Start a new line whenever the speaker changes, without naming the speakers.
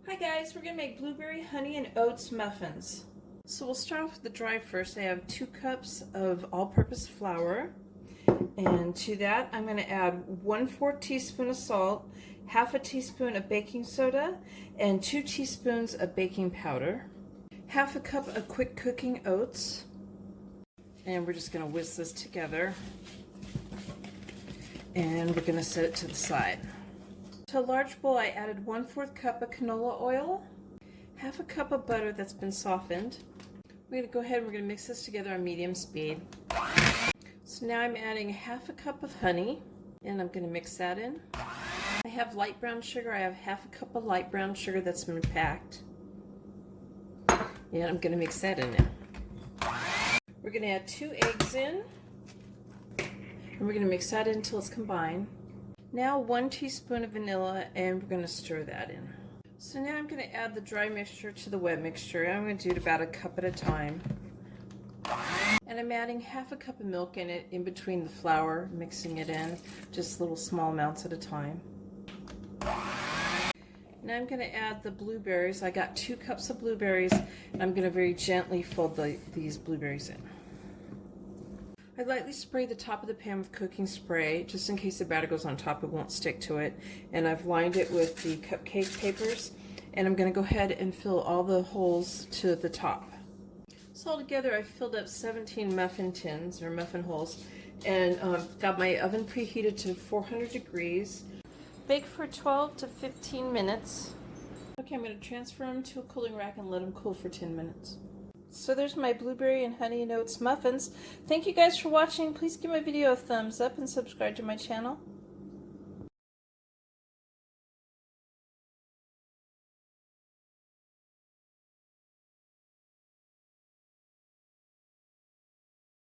Hi guys, we're going to make blueberry honey and oats muffins. So we'll start off with the dry first. I have 2 cups of all-purpose flour, and to that I'm going to add 1/4 teaspoon of salt, half a teaspoon of baking soda, and 2 teaspoons of baking powder, half a cup of quick cooking oats, and we're just going to whisk this together, and we're going to set it to the side. To a large bowl, I added 1/4 cup of canola oil, half a cup of butter that's been softened. We're going to go ahead and we're going to mix this together on medium speed. So now I'm adding half a cup of honey, and I'm going to mix that in. I have light brown sugar. I have half a cup of light brown sugar that's been packed. And I'm going to mix that in now. We're going to add 2 eggs in, and we're going to mix that in until it's combined. Now 1 teaspoon of vanilla, and we're going to stir that in. So now I'm going to add the dry mixture to the wet mixture. I'm going to do it about a cup at a time. And I'm adding half a cup of milk in it in between the flour, mixing it in, just little small amounts at a time. Now I'm going to add the blueberries. I got 2 cups of blueberries, and I'm going to very gently fold these blueberries in. I lightly spray the top of the pan with cooking spray, just in case the batter goes on top, it won't stick to it. And I've lined it with the cupcake papers, and I'm going to go ahead and fill all the holes to the top. So altogether I've filled up 17 muffin tins, or muffin holes, and got my oven preheated to 400 degrees. Bake for 12 to 15 minutes. Okay, I'm going to transfer them to a cooling rack and let them cool for 10 minutes. So there's my blueberry and honey and oats muffins. Thank you guys for watching. Please give my video a thumbs up and subscribe to my channel.